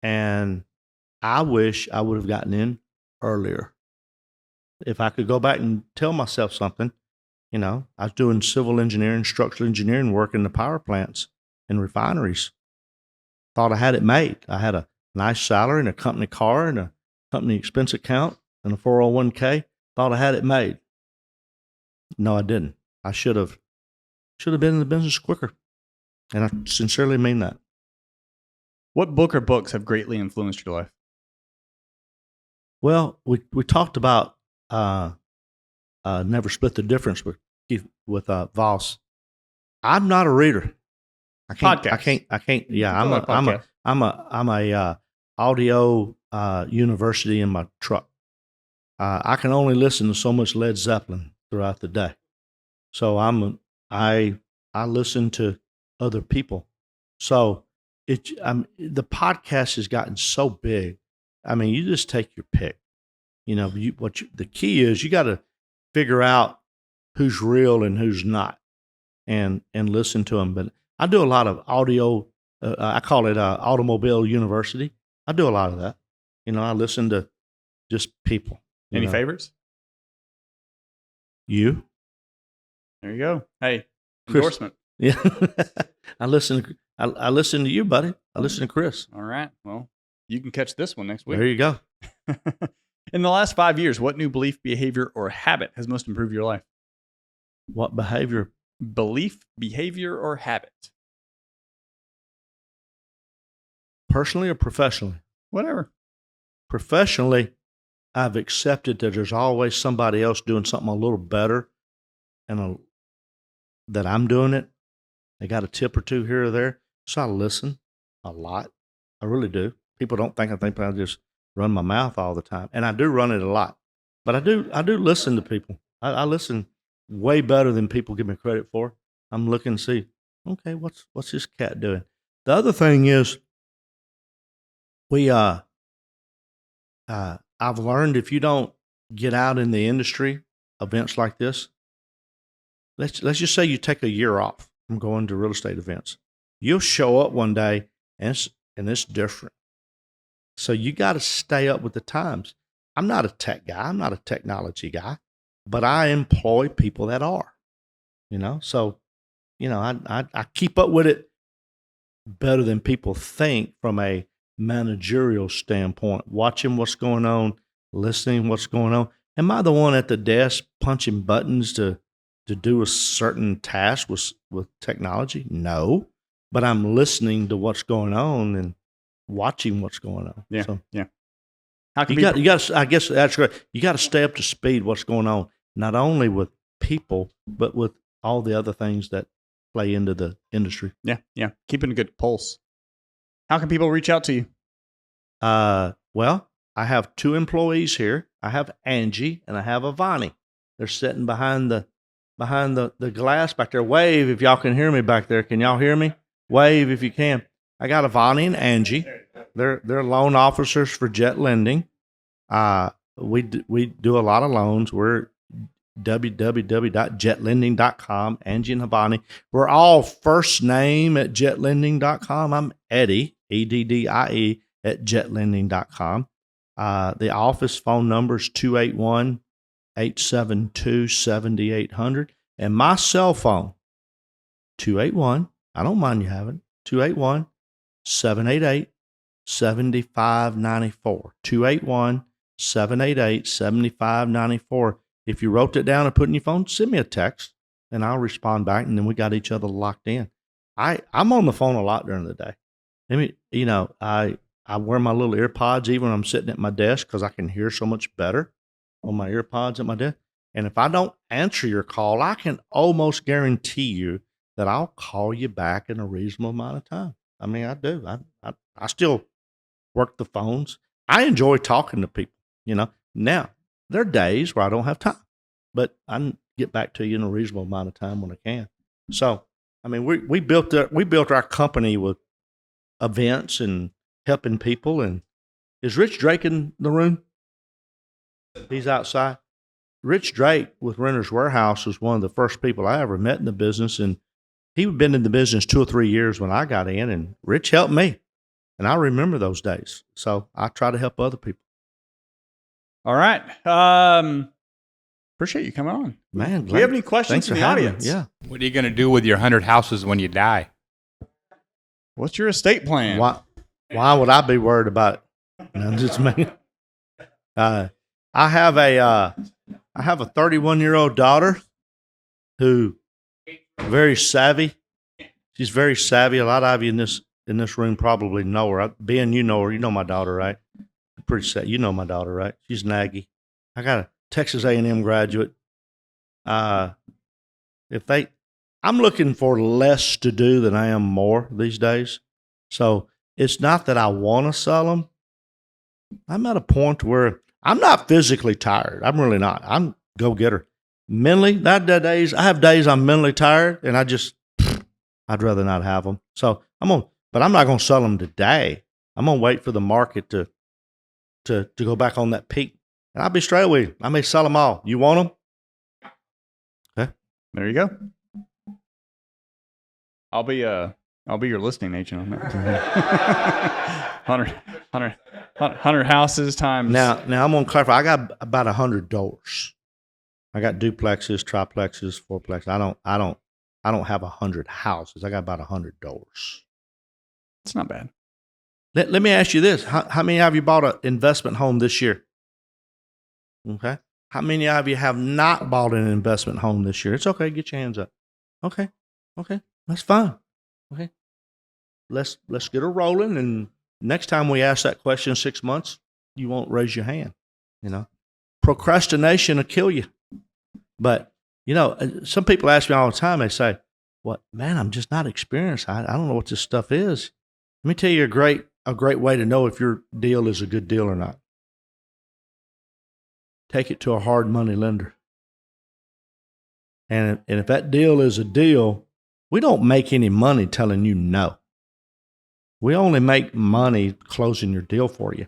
A: and I wish I would have gotten in earlier. If I could go back and tell myself something, I was doing civil engineering, structural engineering work in the power plants and refineries. Thought I had it made. I had a nice salary and a company car and a company expense account and a 401k. Thought I had it made. No, I didn't. I should have been in the business quicker. And I sincerely mean that.
B: What book or books have greatly influenced your life?
A: Well, we talked about Never Split the Difference with Voss. I'm not a reader. I can't. Yeah, I'm a audio university in my truck. I can only listen to so much Led Zeppelin throughout the day. So I listen to other people. So the podcast has gotten so big. You just take your pick. The key is you got to figure out who's real and who's not, and listen to them. But I do a lot of audio. I call it Automobile University. I do a lot of that. I listen to just people.
B: Any favorites?
A: You?
B: There you go. Hey,
A: Chris.
B: Endorsement.
A: Yeah. I listen to you, buddy. I listen to Chris.
B: All right. Well, you can catch this one next week.
A: There you go.
B: In the last 5 years, what new belief, behavior, or habit has most improved your life?
A: What behavior?
B: Belief, behavior, or habit?
A: Personally or professionally?
B: Whatever.
A: Professionally, I've accepted that there's always somebody else doing something a little better and that I'm doing it. They got a tip or two here or there. So I listen a lot. I really do. People don't think I just run my mouth all the time. And I do run it a lot. But I do listen to people. I listen way better than people give me credit for. I'm looking to see, okay, what's this cat doing? The other thing is we I've learned if you don't get out in the industry, events like this, let's just say you take a year off from going to real estate events. You'll show up one day and it's different. So you got to stay up with the times. I'm not a tech guy. I'm not a technology guy, but I employ people that are, So, I keep up with it better than people think from a managerial standpoint, watching what's going on, listening what's going on. Am I the one at the desk punching buttons to do a certain task with technology? No, but I'm listening to what's going on and watching what's going on.
B: Yeah,
A: so,
B: yeah. How can
A: you got? I guess that's right. You got to stay up to speed. What's going on, not only with people, but with all the other things that play into the industry.
B: Yeah, yeah. Keeping a good pulse. How can people reach out to you?
A: Well, I have 2 employees here. I have Angie and I have Ivani. They're sitting behind the glass back there. Wave if y'all can hear me back there. Can y'all hear me? Wave if you can. I got Ivani and Angie. They're loan officers for Jet Lending. We do a lot of loans. We're www.jetlending.com. Angie and Ivani. We're all first name at jetlending.com. I'm Eddie, EDDIE, at jetlending.com. The office phone number is 281-872-7800. And my cell phone, 281, I don't mind you having it, 281-788-7594. 281-788-7594. If you wrote it down and put it in your phone, send me a text and I'll respond back, and then we got each other locked in. I'm on the phone a lot during the day. I wear my little earpods even when I'm sitting at my desk because I can hear so much better on my earpods at my desk. And if I don't answer your call, I can almost guarantee you that I'll call you back in a reasonable amount of time. I mean, I do. I still work the phones. I enjoy talking to people, Now, there are days where I don't have time, but I can get back to you in a reasonable amount of time when I can. So, I mean, we built our company with events and helping people. And is Rich Drake in the room? He's outside. Rich Drake with Renters Warehouse was one of the first people I ever met in the business, and he'd been in the business 2 or 3 years when I got in, and Rich helped me, and I remember those days. So I try to help other people.
B: All right. Appreciate you coming on.
A: Man,
B: do you have any questions from the audience?
A: Yeah.
C: What are you going to do with your 100 houses when you die?
B: What's your estate plan?
A: Why would I be worried about it? No, just me. I have a 31-year-old daughter who very savvy. She's very savvy. A lot of you in this room probably know her. Ben, you know her. You know my daughter, right? Pretty sad. You know my daughter, right? She's naggy. I got a Texas A&M graduate. I'm looking for less to do than I am more these days. So it's not that I want to sell them. I'm at a point where I'm not physically tired. I'm really not. I'm go-getter. Mentally, I have days I'm mentally tired, and I'd rather not have them. So but I'm not going to sell them today. I'm going to wait for the market to go back on that peak. And I'll be straight with you. I may sell them all. You want them? Okay.
B: There you go. I'll be your listing agent on that. 100 houses times.
A: Now I'm going to clarify. I got about 100 doors. I got duplexes, triplexes, fourplexes. I don't have 100 houses. I got about 100 doors.
B: It's not bad.
A: Let me ask you this. How many of you bought an investment home this year? Okay. How many of you have not bought an investment home this year? It's okay. Get your hands up. Okay. That's fine. Okay. Let's get her rolling. And next time we ask that question in 6 months, you won't raise your hand. Procrastination will kill you. But, some people ask me all the time, they say, "What, man, I'm just not experienced. I don't know what this stuff is." Let me tell you a great way to know if your deal is a good deal or not. Take it to a hard money lender. And if that deal is a deal, we don't make any money telling you no. We only make money closing your deal for you.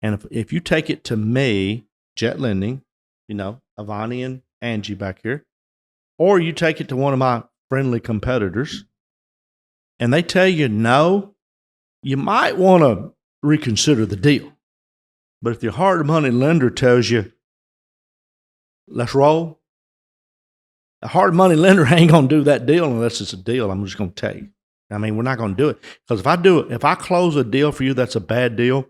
A: And if you take it to me, Jet Lending, Avani and Angie back here, or you take it to one of my friendly competitors, and they tell you no, you might want to reconsider the deal. But if your hard money lender tells you, let's roll, a hard money lender ain't going to do that deal unless it's a deal I'm just going to take. I mean, we're not going to do it. Because if I close a deal for you that's a bad deal,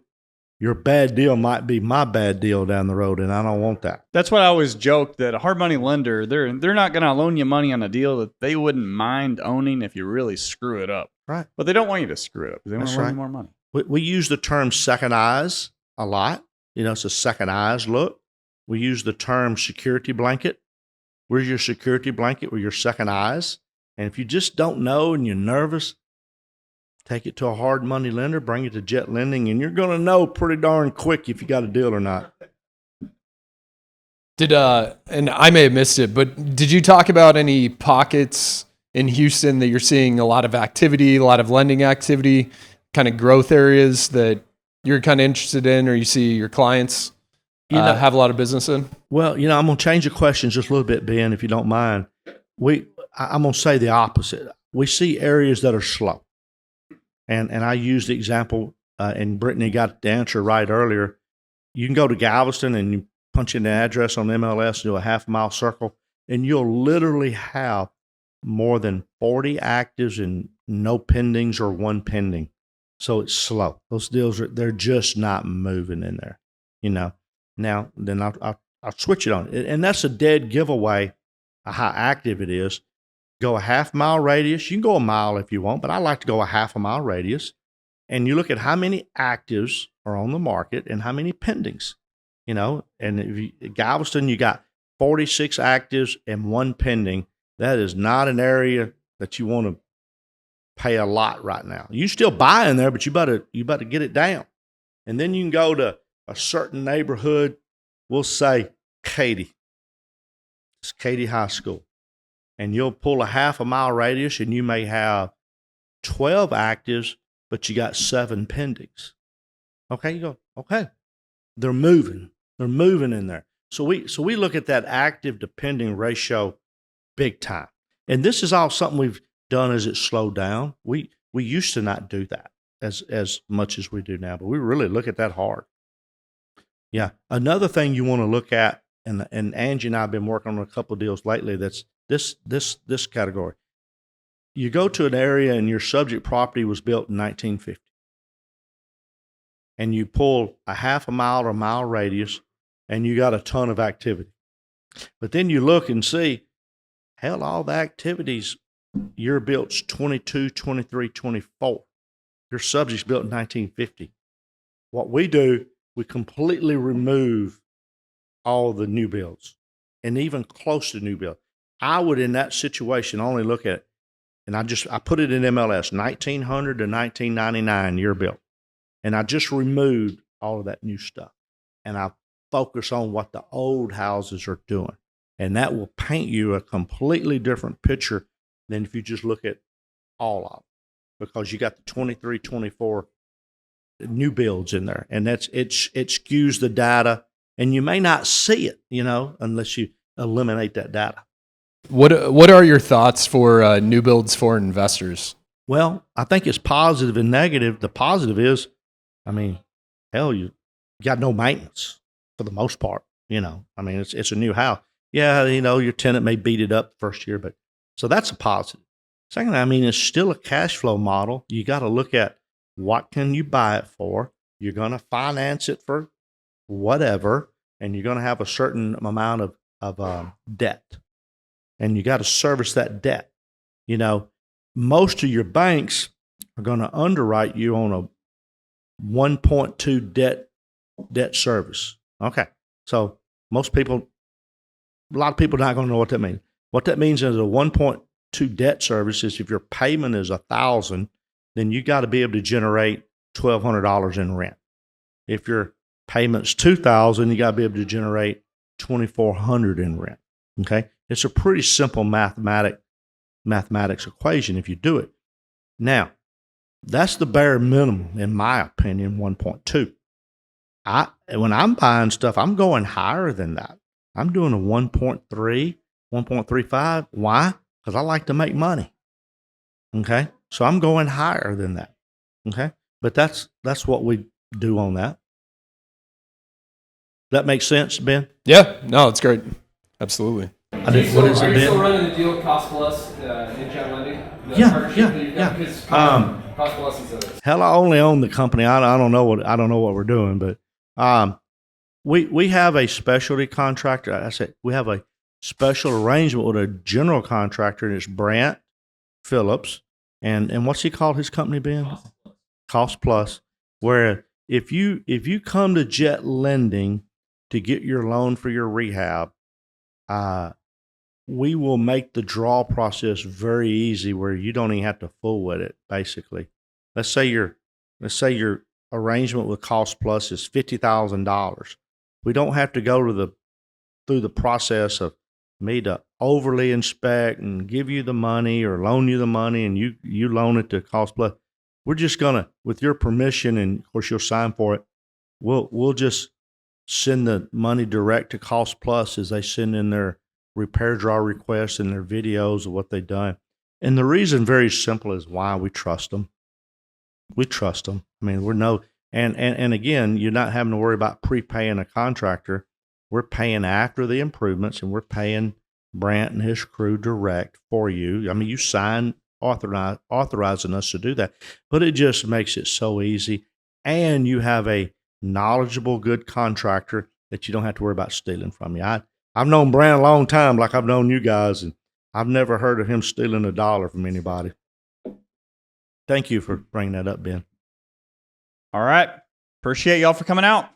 A: your bad deal might be my bad deal down the road, and I don't want that.
B: That's what I always joke, that a hard money lender, they're not going to loan you money on a deal that they wouldn't mind owning if you really screw it up.
A: Right.
B: But they don't want you to screw it up because they want to loan you more money.
A: We use the term second eyes a lot. It's a second eyes look. We use the term security blanket. Where's your security blanket? Where your second eyes? And if you just don't know and you're nervous, take it to a hard money lender, bring it to Jet Lending, and you're going to know pretty darn quick if you got a deal or not.
D: And I may have missed it, but did you talk about any pockets in Houston that you're seeing a lot of activity, a lot of lending activity, kind of growth areas that you're kind of interested in, or you see your clients have a lot of business in?
A: Well, I'm going to change the question just a little bit, Ben, if you don't mind. I'm going to say the opposite. We see areas that are slow. And I used the example, and Brittany got the answer right earlier. You can go to Galveston and you punch in the address on MLS, do a half-mile circle, and you'll literally have more than 40 actives and no pendings or one pending. So it's slow. Those deals they're just not moving in there. Now then I'll switch it on, and that's a dead giveaway of how active it is. Go a half-mile radius. You can go a mile if you want, but I like to go a half-a-mile radius. And you look at how many actives are on the market and how many pendings. And if Galveston, you got 46 actives and one pending. That is not an area that you want to pay a lot right now. You still buy in there, but you better get it down. And then you can go to a certain neighborhood. We'll say Katy. It's Katy High School. And you'll pull a half-a-mile radius, and you may have 12 actives, but you got 7 pendings. Okay, you go, okay. They're moving. They're moving in there. So we look at that active to pending ratio big time. And this is all something we've done as it slowed down. We used to not do that as much as we do now, but we really look at that hard. Yeah. Another thing you want to look at, and Angie and I have been working on a couple of deals lately that's this category. You go to an area and your subject property was built in 1950. And you pull a half-a-mile or mile radius, and you got a ton of activity. But then you look and see, hell, all the activities, your built's 22, 23, 24. Your subject's built in 1950. What we do, we completely remove all the new builds, and even close to new build. I would, in that situation, only look at, and I put it in MLS, 1900 to 1999 year built. And I just removed all of that new stuff. And I focus on what the old houses are doing. And that will paint you a completely different picture than if you just look at all of them. Because you got the 23, 24 new builds in there. And it skews the data. And you may not see it, unless you eliminate that data.
D: What are your thoughts for new builds for investors?
A: Well, I think it's positive and negative. The positive is, hell, you got no maintenance for the most part. It's a new house. Yeah, your tenant may beat it up the first year, but so that's a positive. Secondly, it's still a cash flow model. You got to look at what can you buy it for. You're going to finance it for whatever, and you're going to have a certain amount of debt. And you got to service that debt. Most of your banks are going to underwrite you on a 1.2 debt service. Okay. So a lot of people are not going to know what that means. What that means is a 1.2 debt service is if your payment is $1,000, then you got to be able to generate $1,200 in rent. If your payment's $2,000, you got to be able to generate $2,400 in rent. Okay. It's a pretty simple mathematics equation if you do it. Now, that's the bare minimum, in my opinion, 1.2. when I'm buying stuff, I'm going higher than that. I'm doing a 1.3, 1.35. Why? Because I like to make money. Okay. So I'm going higher than that. Okay. But that's what we do on that. That makes sense, Ben?
D: Yeah, no, it's great. Absolutely.
A: What is it,
E: Are you
A: Ben?
E: still running the deal Cost Plus in chat lending? The
A: Yeah,
E: partnership that you've got?
A: yeah.
E: Because Cost Plus is a
A: Hell, I only own the company. I don't know what we're doing, but we have a specialty contractor. I said we have a special arrangement with a general contractor, and it's Brant Phillips. And what's he called his company, Ben? Cost Plus. Where if you come to Jet Lending to get your loan for your rehab, we will make the draw process very easy, where you don't even have to fool with it. Basically, let's say your arrangement with Cost Plus is $50,000. We don't have to go through the process of me to overly inspect and give you the money or loan you the money, and you loan it to Cost Plus. We're just gonna, with your permission, and of course you'll sign for it, we'll just send the money direct to Cost Plus as they send in their repair draw requests and their videos of what they've done. And the reason, very simple, is why we trust them. We trust them. I mean, and again, you're not having to worry about prepaying a contractor. We're paying after the improvements, and we're paying Brant and his crew direct for you. I mean, you sign authorizing us to do that, but it just makes it so easy. And you have a knowledgeable, good contractor that you don't have to worry about stealing from you. I've known Brant a long time, like I've known you guys, and I've never heard of him stealing $1 from anybody. Thank you for bringing that up, Ben.
B: All right. Appreciate y'all for coming out.